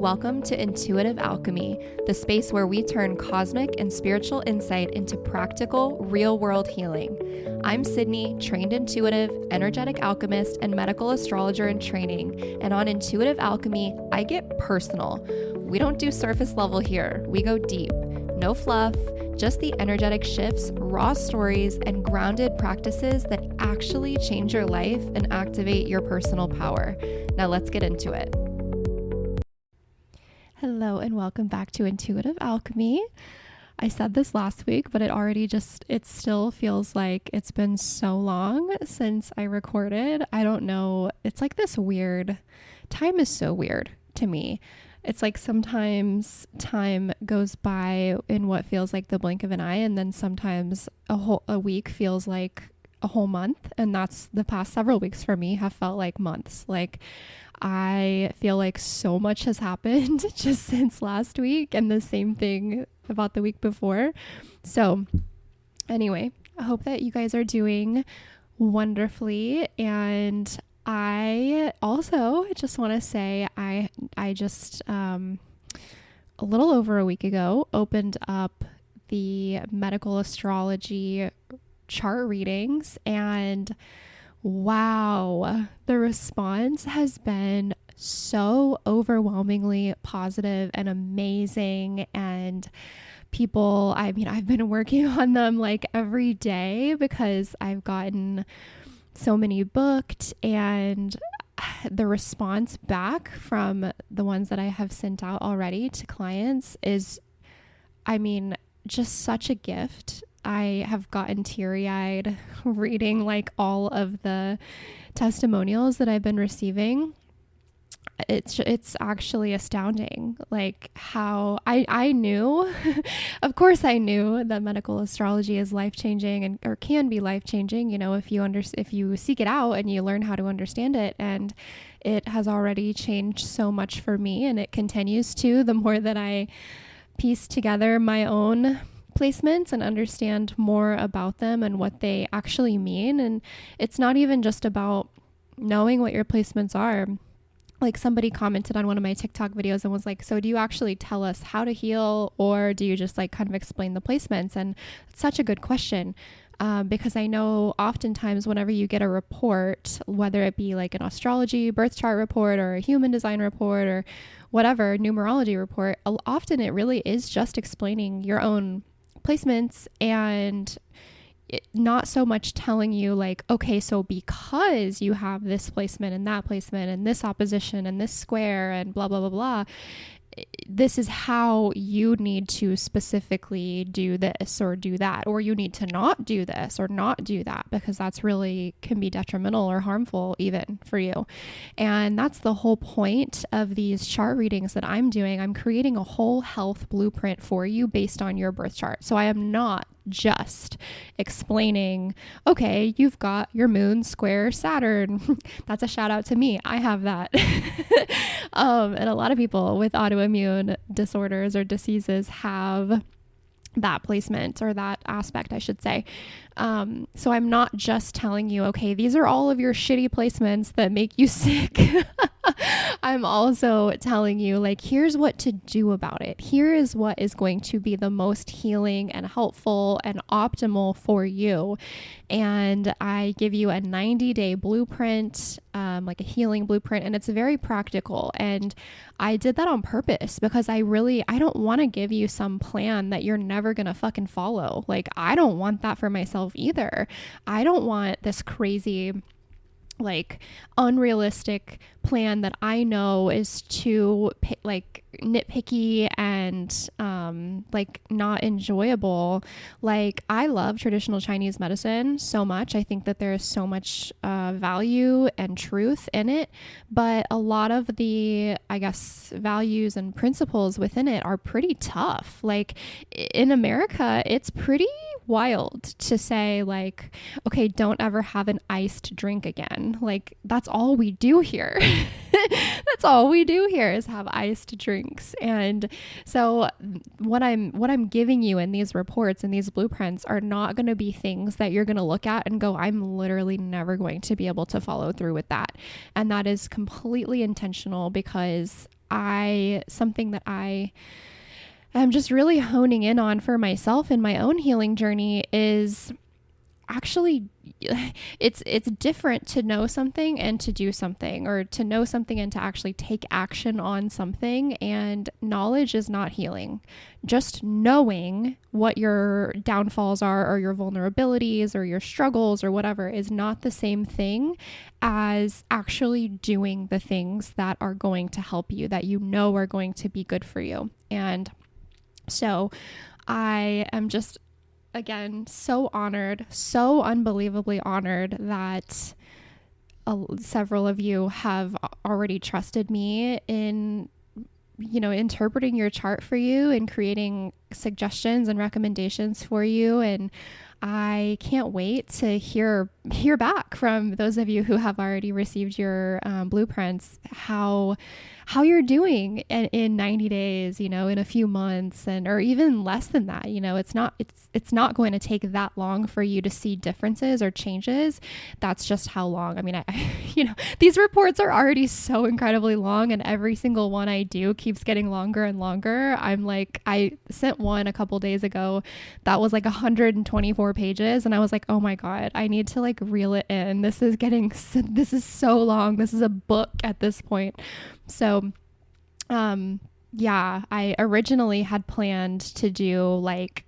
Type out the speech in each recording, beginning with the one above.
Welcome to Intuitive Alchemy, the space where we turn cosmic and spiritual insight into practical, real-world healing. I'm Sydney, trained intuitive, energetic alchemist, and medical astrologer in training. And on Intuitive Alchemy, I get personal. We don't do surface level here. We go deep. No fluff, just the energetic shifts, raw stories, and grounded practices that actually change your life and activate your personal power. Now let's get into it. Hello and welcome back to Intuitive Alchemy. I said this last week, but it still feels like it's been so long since I recorded. I don't know. It's like this weird, time is so weird to me. It's like sometimes time goes by in what feels like the blink of an eye, and then sometimes a week feels like a whole month. And that's the past several weeks for me have felt like months. Like I feel like so much has happened just since last week, and the same thing about the week before. So anyway, I hope that you guys are doing wonderfully. And I also just want to say I just a little over a week ago opened up the medical astrology chart readings, and wow, the response has been so overwhelmingly positive and amazing. And people, I've been working on them like every day because I've gotten so many booked, and the response back from the ones that I have sent out already to clients is, just such a gift. I have gotten teary-eyed reading like all of the testimonials that I've been receiving. It's actually astounding, like how I knew, of course I knew that medical astrology is life-changing or can be life-changing, if you seek it out and you learn how to understand it. And it has already changed so much for me, and it continues to, the more that I piece together my own placements and understand more about them and what they actually mean. And it's not even just about knowing what your placements are. Like somebody commented on one of my TikTok videos and was like, so do you actually tell us how to heal, or do you just like kind of explain the placements? And it's such a good question. Because I know oftentimes whenever you get a report, whether it be like an astrology birth chart report or a human design report or whatever, numerology report, often it really is just explaining your own placements, and not so much telling you like, okay, so because you have this placement and this opposition and this square and blah, blah, blah, blah, this is how you need to specifically do this or do that, or you need to not do this or not do that, because that's really can be detrimental or harmful even for you. And that's the whole point of these chart readings that I'm doing. I'm creating a whole health blueprint for you based on your birth chart. So I am not just explaining, okay, you've got your moon square Saturn. That's a shout out to me. I have that. And a lot of people with autoimmune disorders or diseases have that placement, or that aspect, I should say. So I'm not just telling you, okay, these are all of your shitty placements that make you sick. I'm also telling you, like, here's what to do about it. Here is what is going to be the most healing and helpful and optimal for you. And I give you a 90-day blueprint, like a healing blueprint, and it's very practical. And I did that on purpose because I don't want to give you some plan that you're never going to fucking follow. Like, I don't want that for myself either. I don't want this crazy, like, unrealistic plan that I know is too like nitpicky and like not enjoyable. Like, I love traditional Chinese medicine so much. I think that there is so much value and truth in it, but a lot of the, I guess, values and principles within it are pretty tough. Like in America, it's pretty wild to say like, okay, don't ever have an iced drink again. Like, that's all we do here. That's all we do here is have iced drinks. And so what I'm giving you in these reports and these blueprints are not going to be things that you're going to look at and go, I'm literally never going to be able to follow through with that. And that is completely intentional because something that I am just really honing in on for myself in my own healing journey is actually, it's different to know something and to do something, or to know something and to actually take action on something. And knowledge is not healing. Just knowing what your downfalls are, or your vulnerabilities, or your struggles, or whatever, is not the same thing as actually doing the things that are going to help you, that you know are going to be good for you. And so I am just, again, so honored, so unbelievably honored that several of you have already trusted me in, interpreting your chart for you and creating suggestions and recommendations for you. And I can't wait to hear back from those of you who have already received your blueprints, how you're doing in 90 days, in a few months, or even less than that. It's not going to take that long for you to see differences or changes. That's just how long. I mean, these reports are already so incredibly long, and every single one I do keeps getting longer and longer. I sent one a couple days ago that was like 124 pages, and I was like, oh my God, I need to like reel it in. This is so long. This is a book at this point. So, I originally had planned to do like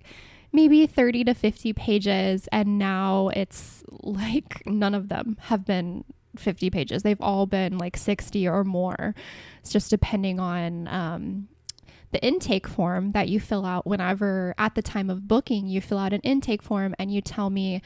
maybe 30 to 50 pages, and now it's like none of them have been 50 pages. They've all been like 60 or more. It's just depending on, the intake form that you fill out. Whenever at the time of booking, you fill out an intake form and you tell me,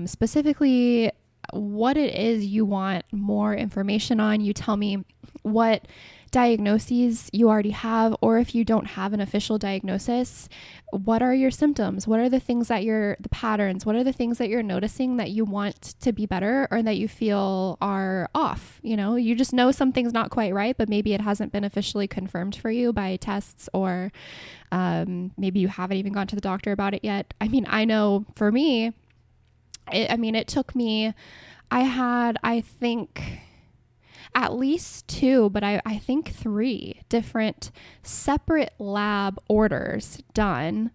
specifically what it is you want more information on. You tell me what diagnoses you already have, or if you don't have an official diagnosis, what are your symptoms? What are the things that the patterns? What are the things that you're noticing that you want to be better, or that you feel are off? You just know something's not quite right, but maybe it hasn't been officially confirmed for you by tests, or maybe you haven't even gone to the doctor about it yet. I mean, I know for me, it took me, I had, I think, at least 2, but I think 3 different separate lab orders done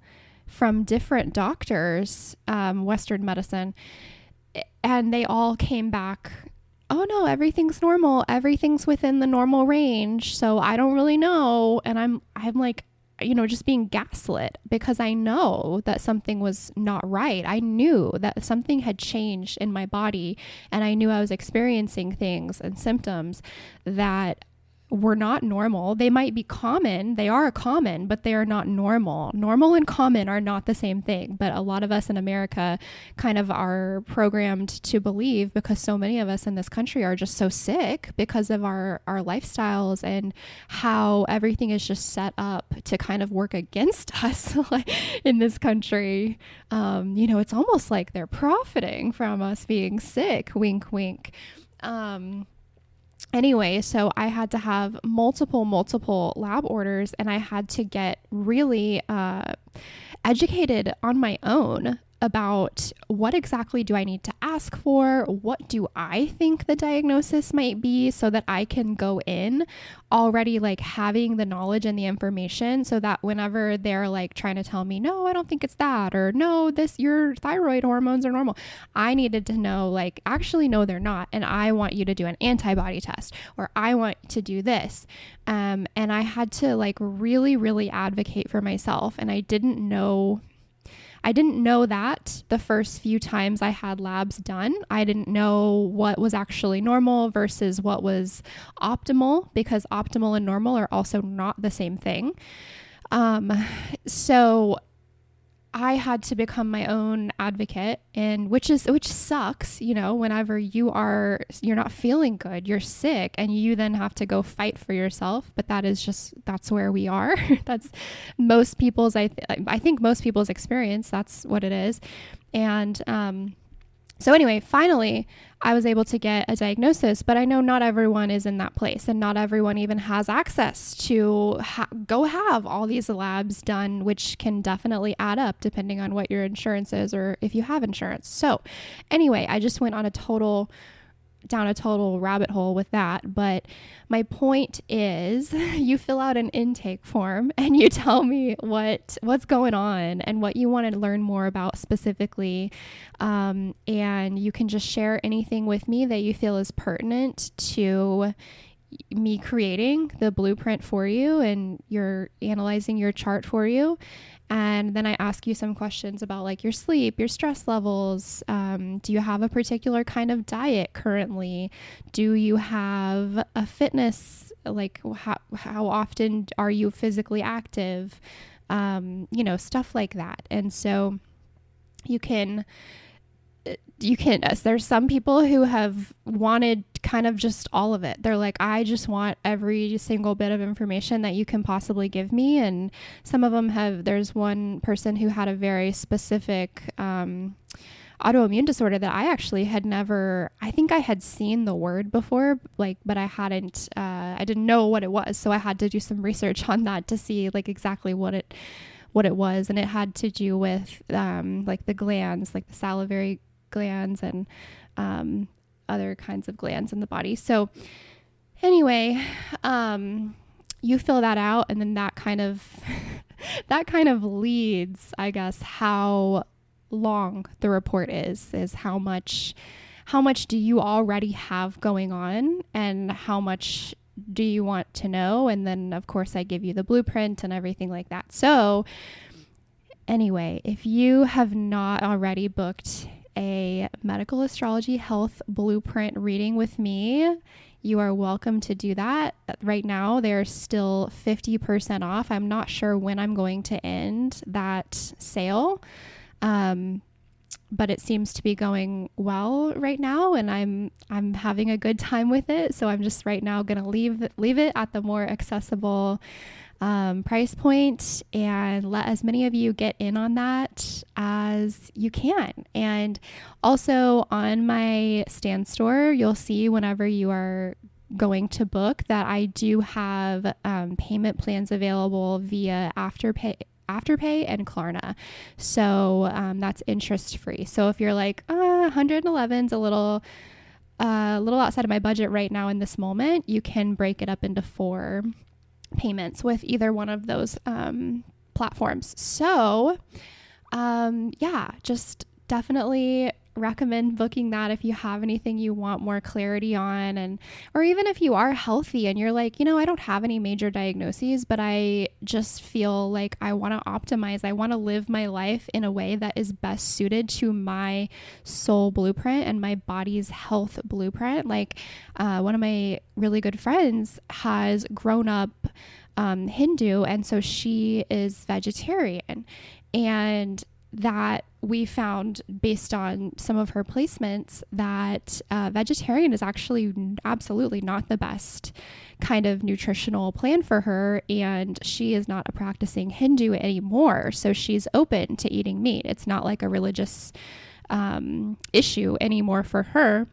from different doctors, Western medicine, and they all came back, oh no, everything's normal. Everything's within the normal range. So I don't really know. And I'm like, just being gaslit, because I know that something was not right. I knew that something had changed in my body, and I knew I was experiencing things and symptoms that were not normal. They might be common. They are common, but they are not normal. Normal and common are not the same thing. But a lot of us in America kind of are programmed to believe, because so many of us in this country are just so sick because of our lifestyles and how everything is just set up to kind of work against us in this country. It's almost like they're profiting from us being sick. Wink, wink. Anyway, so I had to have multiple lab orders, and I had to get really educated on my own about what exactly do I need to ask for? What do I think the diagnosis might be, so that I can go in already like having the knowledge and the information, so that whenever they're like trying to tell me, no, I don't think it's that, or no, your thyroid hormones are normal, I needed to know, like, actually, no, they're not. And I want you to do an antibody test, or I want to do this. And I had to like really, really advocate for myself. And I didn't know that the first few times I had labs done. I didn't know what was actually normal versus what was optimal, because optimal and normal are also not the same thing. So I had to become my own advocate, and which sucks, whenever you're not feeling good, you're sick, and you then have to go fight for yourself. But that's where we are. That's most people's, I think most people's experience. That's what it is. And, so anyway, finally, I was able to get a diagnosis, but I know not everyone is in that place, and not everyone even has access to go have all these labs done, which can definitely add up depending on what your insurance is, or if you have insurance. So anyway, I just went on a total down a total rabbit hole with that. But my point is, you fill out an intake form and you tell me what's going on and what you want to learn more about specifically. And you can just share anything with me that you feel is pertinent to me creating the blueprint for you, and you're analyzing your chart for you. And then I ask you some questions about like your sleep, your stress levels. Do you have a particular kind of diet currently? Do you have a fitness, like how often are you physically active? Stuff like that. And so you can, there's some people who have wanted kind of just all of it. They're like, I just want every single bit of information that you can possibly give me. And some of them there's one person who had a very specific autoimmune disorder that I actually had never, I think I had seen the word before, but I didn't know what it was. So I had to do some research on that to see like exactly what it was. And it had to do with like the glands, like the salivary glands and other kinds of glands in the body. So anyway, you fill that out, and then that kind of leads, I guess, how long the report is how much do you already have going on, and how much do you want to know? And then of course I give you the blueprint and everything like that. So anyway, if you have not already booked a medical astrology health blueprint reading with me, you are welcome to do that. Right now, they're still 50% off. I'm not sure when I'm going to end that sale, but it seems to be going well right now, and I'm having a good time with it. So I'm just right now going to leave it at the more accessible price point, and let as many of you get in on that as you can. And also on my Stan store, you'll see whenever you are going to book that I do have payment plans available via Afterpay and Klarna. So that's interest free. So if you're like 111's a little outside of my budget right now in this moment, you can break it up into 4 payments with either one of those platforms. So just definitely recommend booking that if you have anything you want more clarity on, or even if you are healthy and you're like, I don't have any major diagnoses, but I just feel like I want to optimize. I want to live my life in a way that is best suited to my soul blueprint and my body's health blueprint. Like one of my really good friends has grown up Hindu, and so she is vegetarian, and that we found based on some of her placements that vegetarian is actually absolutely not the best kind of nutritional plan for her, and she is not a practicing Hindu anymore, so she's open to eating meat. It's not like a religious issue anymore for her,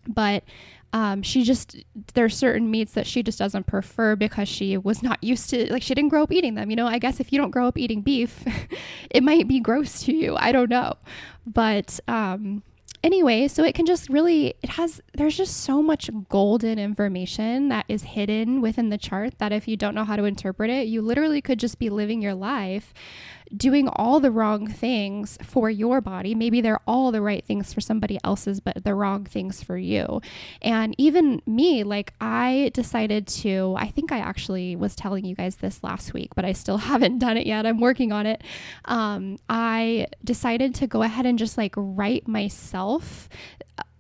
but there's certain meats that she just doesn't prefer because she was not used to, like, she didn't grow up eating them. I guess if you don't grow up eating beef, it might be gross to you. I don't know. But, anyway, so it can just really, there's just so much golden information that is hidden within the chart that if you don't know how to interpret it, you literally could just be living your life doing all the wrong things for your body. Maybe they're all the right things for somebody else's, but the wrong things for you. And even me, like I decided to, I think I actually was telling you guys this last week, but I still haven't done it yet. I'm working on it. I decided to go ahead and just like write myself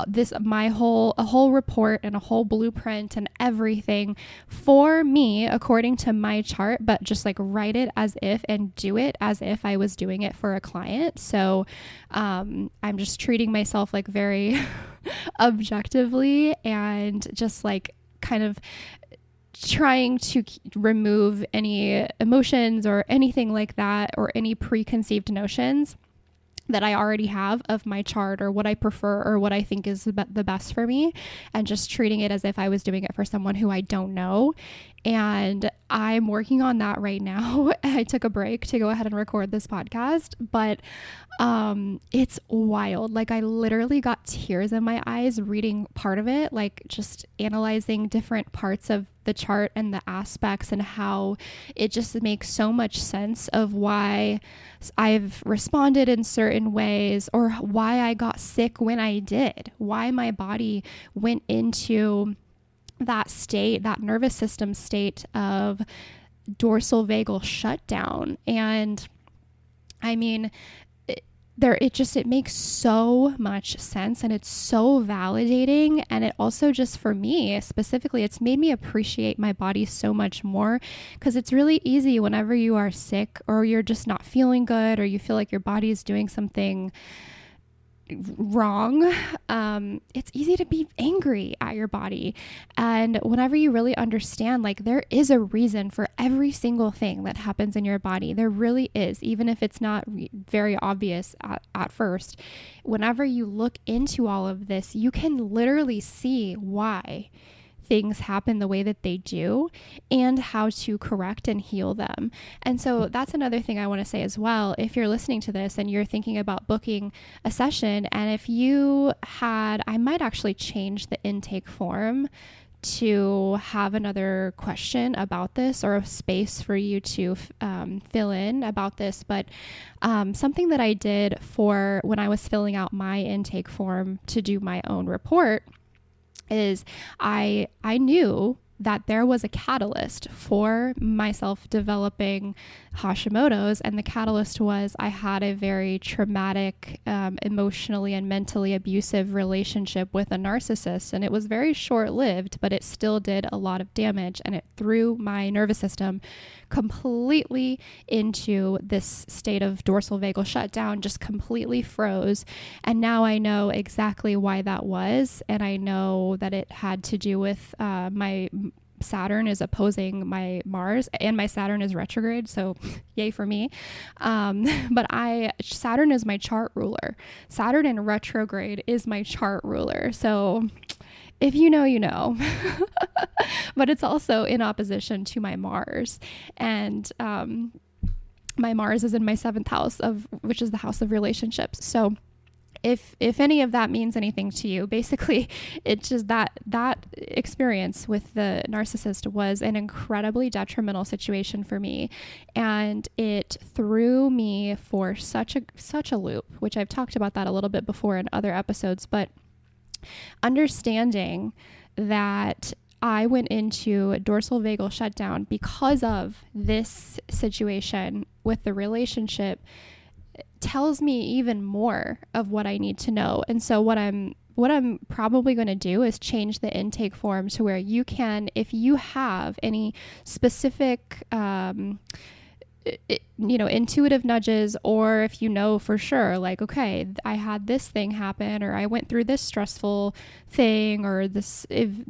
a whole report and a whole blueprint and everything for me according to my chart, but just like write it as if and do it as if I was doing it for a client. So I'm just treating myself like very objectively and just like kind of trying to remove any emotions or anything like that or any preconceived notions. that I already have of my chart or what I prefer or what I think is the best for me, and just treating it as if I was doing it for someone who I don't know. And I'm working on that right now. I took a break to go ahead and record this podcast, but it's wild. Like, I literally got tears in my eyes reading part of it, like just analyzing different parts of the chart and the aspects, and how it just makes so much sense of why I've responded in certain ways, or why I got sick when I did, why my body went into that state, that nervous system state of dorsal vagal shutdown. And I mean, it makes so much sense, and it's so validating. And it also, just for me specifically, it's made me appreciate my body so much more, because it's really easy whenever you are sick or you're just not feeling good, or you feel like your body is doing something wrong. It's easy to be angry at your body. And whenever you really understand, like, there is a reason for every single thing that happens in your body, there really is, even if it's not very obvious at first. Whenever you look into all of this, you can literally see why things happen the way that they do, and how to correct and heal them. And so that's another thing I want to say as well. If you're listening to this and you're thinking about booking a session, and if you had, I might actually change the intake form to have another question about this, or a space for you to fill in about this. But something that I did for when I was filling out my intake form to do my own report is I knew that there was a catalyst for myself developing Hashimoto's, and the catalyst was I had a very traumatic, emotionally and mentally abusive relationship with a narcissist, and it was very short-lived, but it still did a lot of damage, and it threw my nervous system completely into this state of dorsal vagal shutdown, just completely froze. And now I know exactly why that was, and I know that it had to do with my Saturn is opposing my Mars, and my Saturn is retrograde, so yay for me. But Saturn is my chart ruler. Saturn in retrograde is my chart ruler. So if you know, you know. But it's also in opposition to my Mars. And my Mars is in my 7th house, which is the house of relationships. So if any of that means anything to you, basically it's just that experience with the narcissist was an incredibly detrimental situation for me, and it threw me for such a loop, which I've talked about that a little bit before in other episodes. But understanding that I went into a dorsal vagal shutdown because of this situation with the relationship tells me even more of what I need to know. And so what I'm probably going to do is change the intake form to where you can, if you have any specific intuitive nudges, or if you know for sure, like, okay, I had this thing happen, or I went through this stressful thing, or this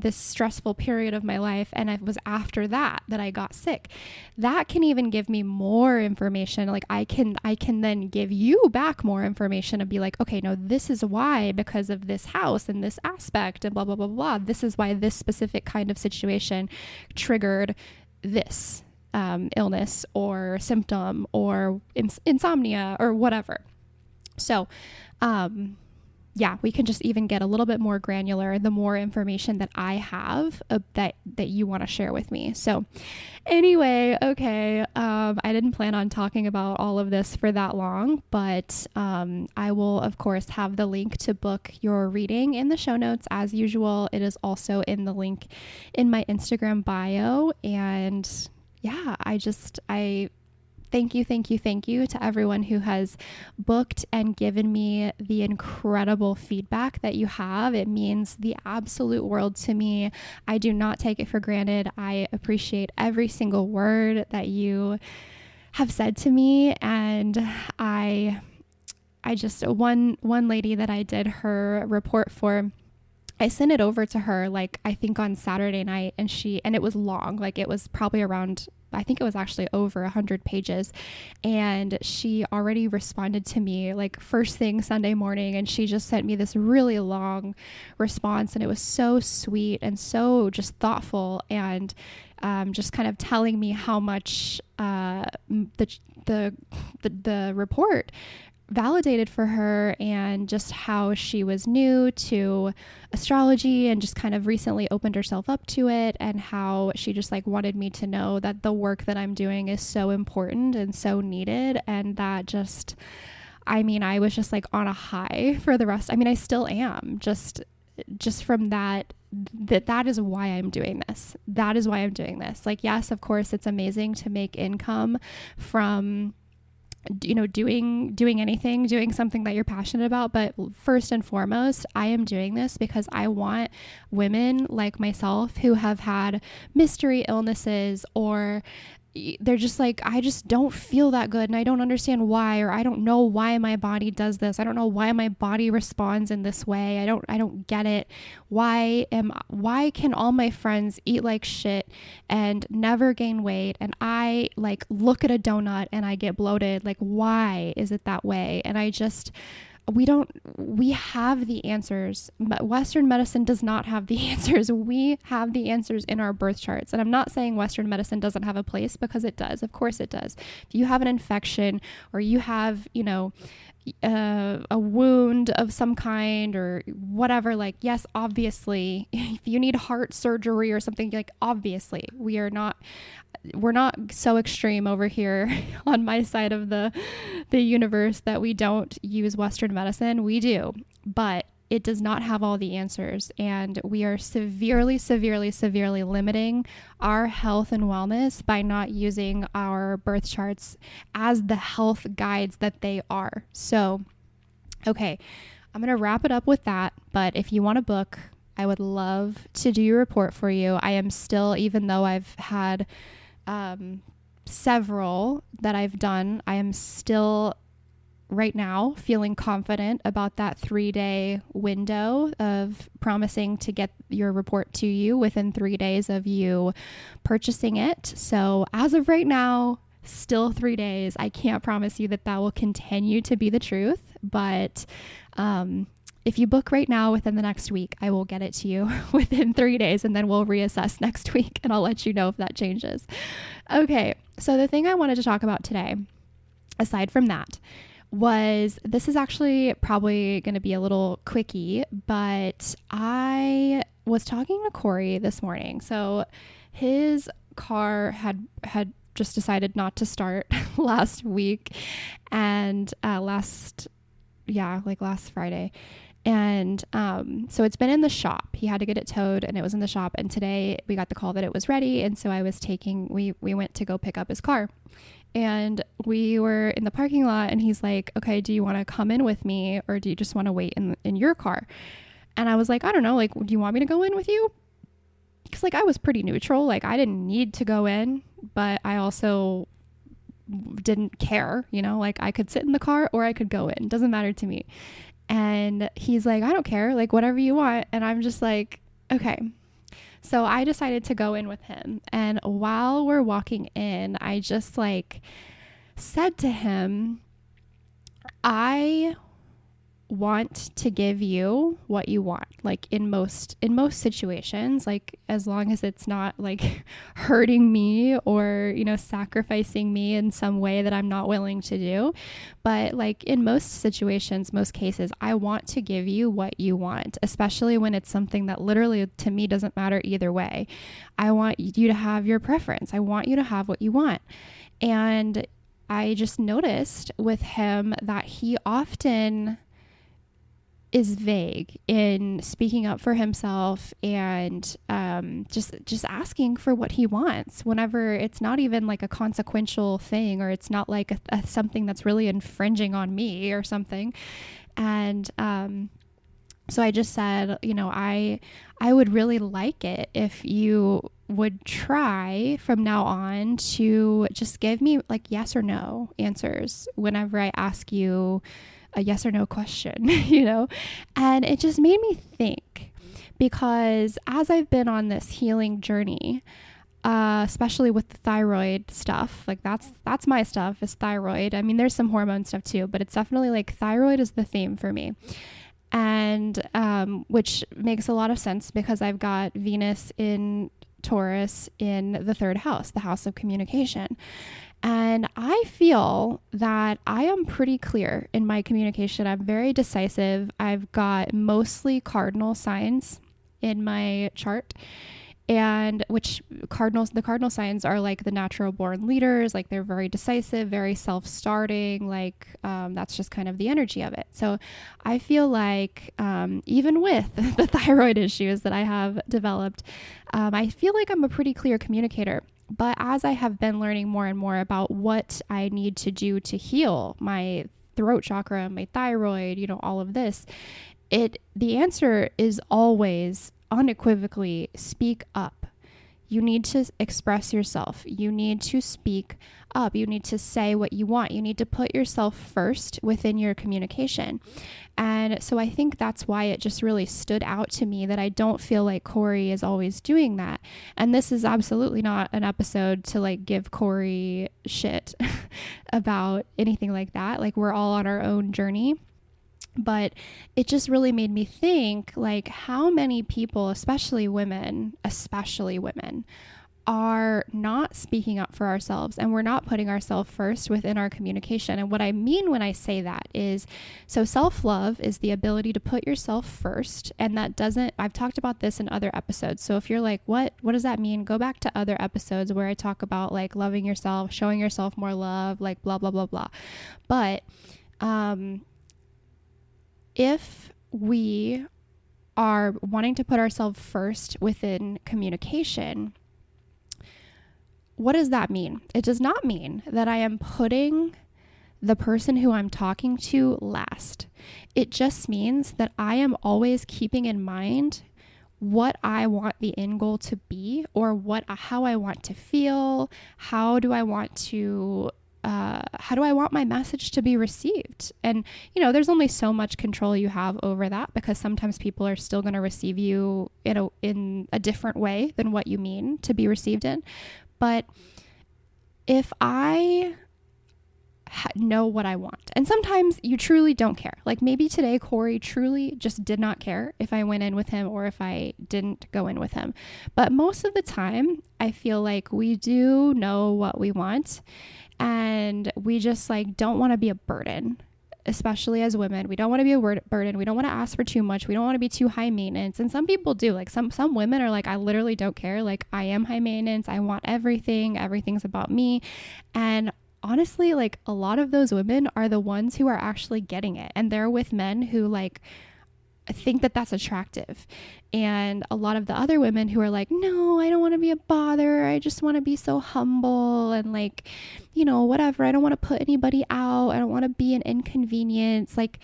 stressful period of my life, and it was after that I got sick, that can even give me more information. Like, I can then give you back more information and be like, okay, no, this is why, because of this house and this aspect and blah, blah, blah, blah. This is why this specific kind of situation triggered this illness or symptom or insomnia or whatever. So, we can just even get a little bit more granular the more information that I have that you want to share with me. So anyway, okay, I didn't plan on talking about all of this for that long, but I will, of course, have the link to book your reading in the show notes as usual. It is also in the link in my Instagram bio. And yeah, I thank you to everyone who has booked and given me the incredible feedback that you have. It means the absolute world to me. I do not take it for granted. I appreciate every single word that you have said to me. And I just, one lady that I did her report for, I sent it over to her, like, I think on Saturday night, and it was long, like it was probably around, I think it was actually over 100 pages. And she already responded to me like first thing Sunday morning. And she just sent me this really long response. And it was so sweet and so just thoughtful, and just kind of telling me how much the report validated for her, and just how she was new to astrology and just kind of recently opened herself up to it, and how she just like wanted me to know that the work that I'm doing is so important and so needed. And that just, I mean, I was just like on a high for the rest. I mean, I still am, just from that is why I'm doing this. That is why I'm doing this. Like, yes, of course, it's amazing to make income from, you know, doing anything, doing something that you're passionate about. But first and foremost, I am doing this because I want women like myself who have had mystery illnesses, or they're just like, I just don't feel that good and I don't understand why, or I don't know why my body does this. I don't know why my body responds in this way. I don't get it. Why can all my friends eat like shit and never gain weight, and I like look at a donut and I get bloated? Like, why is it that way? And we have the answers, but Western medicine does not have the answers. We have the answers in our birth charts. And I'm not saying Western medicine doesn't have a place, because it does. Of course it does. If you have an infection, or you have, you know, a wound of some kind or whatever, like, yes, obviously, if you need heart surgery or something, like, obviously we're not so extreme over here on my side of the universe that we don't use Western medicine. We do, but it does not have all the answers, and we are severely limiting our health and wellness by not using our birth charts as the health guides that they are. So, okay, I'm going to wrap it up with that, but if you want to book, I would love to do your report for you. I am still, even though I've had several that I've done, I am still right now feeling confident about that 3-day window of promising to get your report to you within 3 days of you purchasing it. So as of right now, still 3 days. I can't promise you that will continue to be the truth, but if you book right now within the next week, I will get it to you within 3 days, and then we'll reassess next week and I'll let you know if that changes. Okay, so the thing I wanted to talk about today, aside from that, this is actually probably going to be a little quickie, but I was talking to Cory this morning. So his car had just decided not to start last week, and last Friday. And so it's been in the shop. He had to get it towed, and it was in the shop. And today we got the call that it was ready. And so we went to go pick up his car. And we were in the parking lot, and he's like, okay, do you want to come in with me, or do you just want to wait in your car? And I was like, I don't know, like, do you want me to go in with you? Because, like, I was pretty neutral. Like, I didn't need to go in, but I also didn't care, you know, like, I could sit in the car or I could go in. Doesn't matter to me. And he's like, I don't care, like, whatever you want. And I'm just like, okay. So I decided to go in with him. And while we're walking in, I just like said to him, I want to give you what you want, like in most situations, like as long as it's not like hurting me or, you know, sacrificing me in some way that I'm not willing to do. But like in most situations, most cases, I want to give you what you want, especially when it's something that literally to me doesn't matter either way. I want you to have your preference. I want you to have what you want. And I just noticed with him that he often is vague in speaking up for himself and just asking for what he wants whenever it's not even like a consequential thing, or it's not like something that's really infringing on me or something. And so I just said, you know, I would really like it if you would try from now on to just give me like yes or no answers whenever I ask you a yes or no question, you know? And it just made me think, because as I've been on this healing journey, especially with the thyroid stuff, like that's my stuff is thyroid. I mean, there's some hormone stuff too, but it's definitely like thyroid is the theme for me. And which makes a lot of sense because I've got Venus in Taurus in the third house, the house of communication. And I feel that I am pretty clear in my communication. I'm very decisive. I've got mostly cardinal signs in my chart, and the cardinal signs are like the natural born leaders, like they're very decisive, very self-starting, like that's just kind of the energy of it. So I feel like even with the thyroid issues that I have developed, I feel like I'm a pretty clear communicator. But as I have been learning more and more about what I need to do to heal my throat chakra, my thyroid, all of this, the answer is always unequivocally speak up. You need to express yourself. You need to speak up. You need to say what you want. You need to put yourself first within your communication. And so I think that's why it just really stood out to me that I don't feel like Cory is always doing that. And this is absolutely not an episode to like give Cory shit about anything like that. Like, we're all on our own journey. But it just really made me think, like, how many people, especially women, are not speaking up for ourselves, and we're not putting ourselves first within our communication. And what I mean when I say that is, so self-love is the ability to put yourself first. And I've talked about this in other episodes. So if you're like, what does that mean? Go back to other episodes where I talk about like loving yourself, showing yourself more love, like blah, blah, blah, blah. But, if we are wanting to put ourselves first within communication, what does that mean? It does not mean that I am putting the person who I'm talking to last. It just means that I am always keeping in mind what I want the end goal to be, or how I want to feel. How do I want my message to be received? And, there's only so much control you have over that, because sometimes people are still going to receive you in a different way than what you mean to be received in. But if I know what I want, and sometimes you truly don't care, like maybe today Cory truly just did not care if I went in with him or if I didn't go in with him. But most of the time I feel like we do know what we want, and we just like don't want to be a burden. Especially as women, we don't want to be a burden. We don't want to ask for too much. We don't want to be too high maintenance. And some people do. Like some women are like, I literally don't care. Like, I am high maintenance. I want everything. Everything's about me. And honestly, like, a lot of those women are the ones who are actually getting it. And they're with men who like think that that's attractive. And a lot of the other women who are like, no, I don't want to be a bother. I just want to be so humble and like, whatever. I don't want to put anybody out. I don't want to be an inconvenience. Like,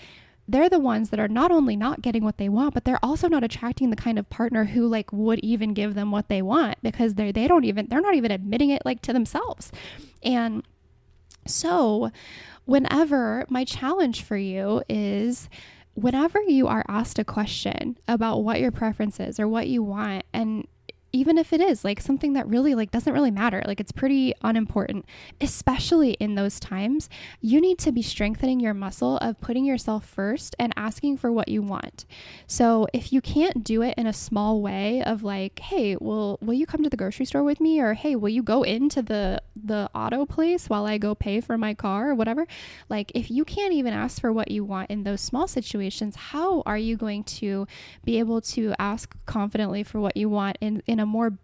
they're the ones that are not only not getting what they want, but they're also not attracting the kind of partner who like would even give them what they want, because they're not even admitting it like to themselves. And so whenever my challenge for you is, whenever you are asked a question about what your preference is or what you want, and even if it is like something that really like doesn't really matter, like it's pretty unimportant, especially in those times, you need to be strengthening your muscle of putting yourself first and asking for what you want. So if you can't do it in a small way of like, hey, will you come to the grocery store with me? Or hey, will you go into the auto place while I go pay for my car or whatever? Like, if you can't even ask for what you want in those small situations, how are you going to be able to ask confidently for what you want in a more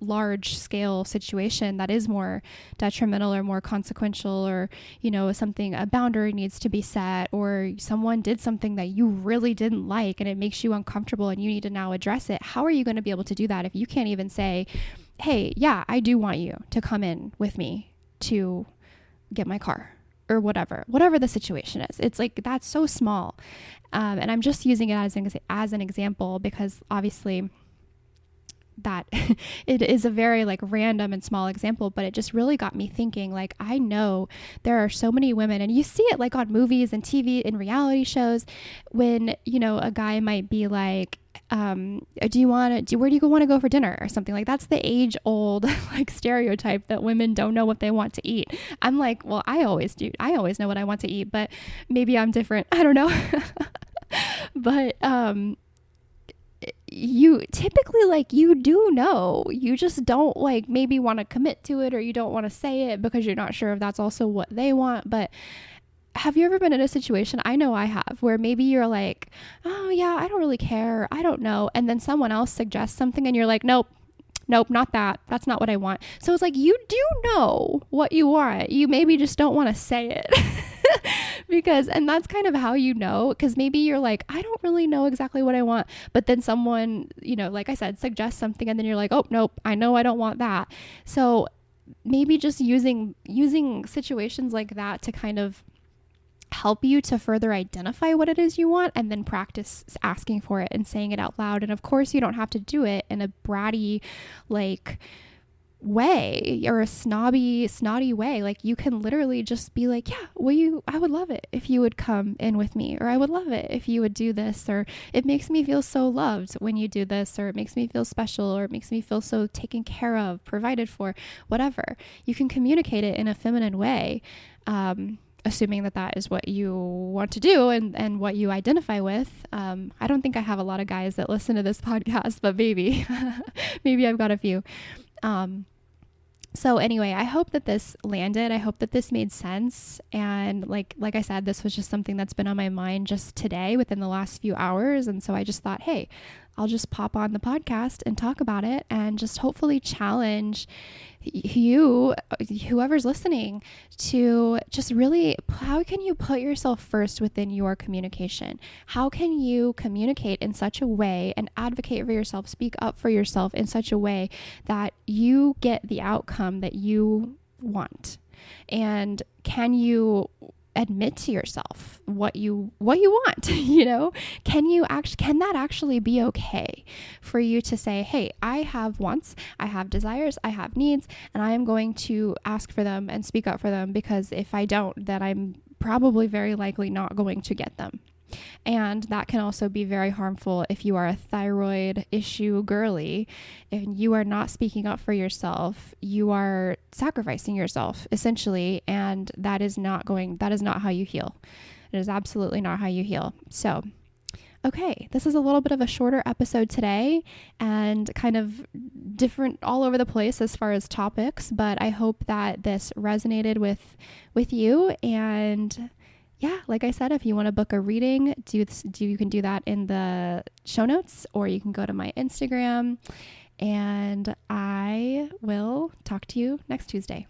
large scale situation that is more detrimental or more consequential, or a boundary needs to be set, or someone did something that you really didn't like and it makes you uncomfortable and you need to now address it? How are you going to be able to do that if you can't even say, hey, yeah, I do want you to come in with me to get my car, or whatever the situation is? It's like, that's so small. And I'm just using it as an example, because obviously that it is a very like random and small example, but it just really got me thinking. Like, I know there are so many women, and you see it like on movies and TV and reality shows, when, a guy might be like, where do you want to go for dinner or something? Like, that's the age old like stereotype that women don't know what they want to eat. I'm like, well, I always do. I always know what I want to eat, but maybe I'm different. I don't know. But, you typically, like, you do know, you just don't like maybe want to commit to it, or you don't want to say it because you're not sure if that's also what they want. But have you ever been in a situation, I know I have, where maybe you're like, oh yeah, I don't really care, I don't know, and then someone else suggests something and you're like, nope, not that, that's not what I want. So it's like, you do know what you want, you maybe just don't want to say it. Because, and that's kind of how you know, because maybe you're like, I don't really know exactly what I want, but then someone, like I said, suggests something, and then you're like, oh nope, I know I don't want that. So maybe just using situations like that to kind of help you to further identify what it is you want, and then practice asking for it and saying it out loud. And of course, you don't have to do it in a bratty, like, way, or a snotty way. Like, you can literally just be like, yeah, I would love it if you would come in with me, or I would love it if you would do this, or it makes me feel so loved when you do this, or it makes me feel special, or it makes me feel so taken care of, provided for, whatever. You can communicate it in a feminine way, assuming that is what you want to do and what you identify with. I don't think I have a lot of guys that listen to this podcast, but maybe I've got a few. So anyway, I hope that this landed. I hope that this made sense. And like I said, this was just something that's been on my mind just today within the last few hours. And so I just thought, hey, I'll just pop on the podcast and talk about it, and just hopefully challenge whoever's listening, to just really, how can you put yourself first within your communication? How can you communicate in such a way and advocate for yourself, speak up for yourself in such a way that you get the outcome that you want? And can you admit to yourself what you want? Can that actually be okay for you to say, hey, I have wants, I have desires, I have needs, and I am going to ask for them and speak up for them, because if I don't, then I'm probably very likely not going to get them. And that can also be very harmful if you are a thyroid issue girly. If you are not speaking up for yourself, you are sacrificing yourself, essentially, and that is not how you heal. It is absolutely not how you heal. So, okay, this is a little bit of a shorter episode today, and kind of different all over the place as far as topics, but I hope that this resonated with you. And yeah, like I said, if you want to book a reading, you can do that in the show notes, or you can go to my Instagram, and I will talk to you next Tuesday.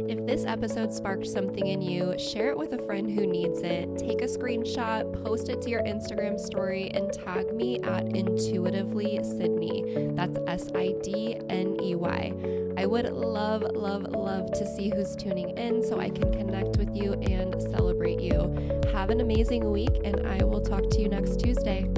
If this episode sparked something in you, share it with a friend who needs it. Take a screenshot, post it to your Instagram story, and tag me at Intuitively Sydney. That's SIDNEY. I would love, love, love to see who's tuning in, so I can connect with you and celebrate you. Have an amazing week, and I will talk to you next Tuesday.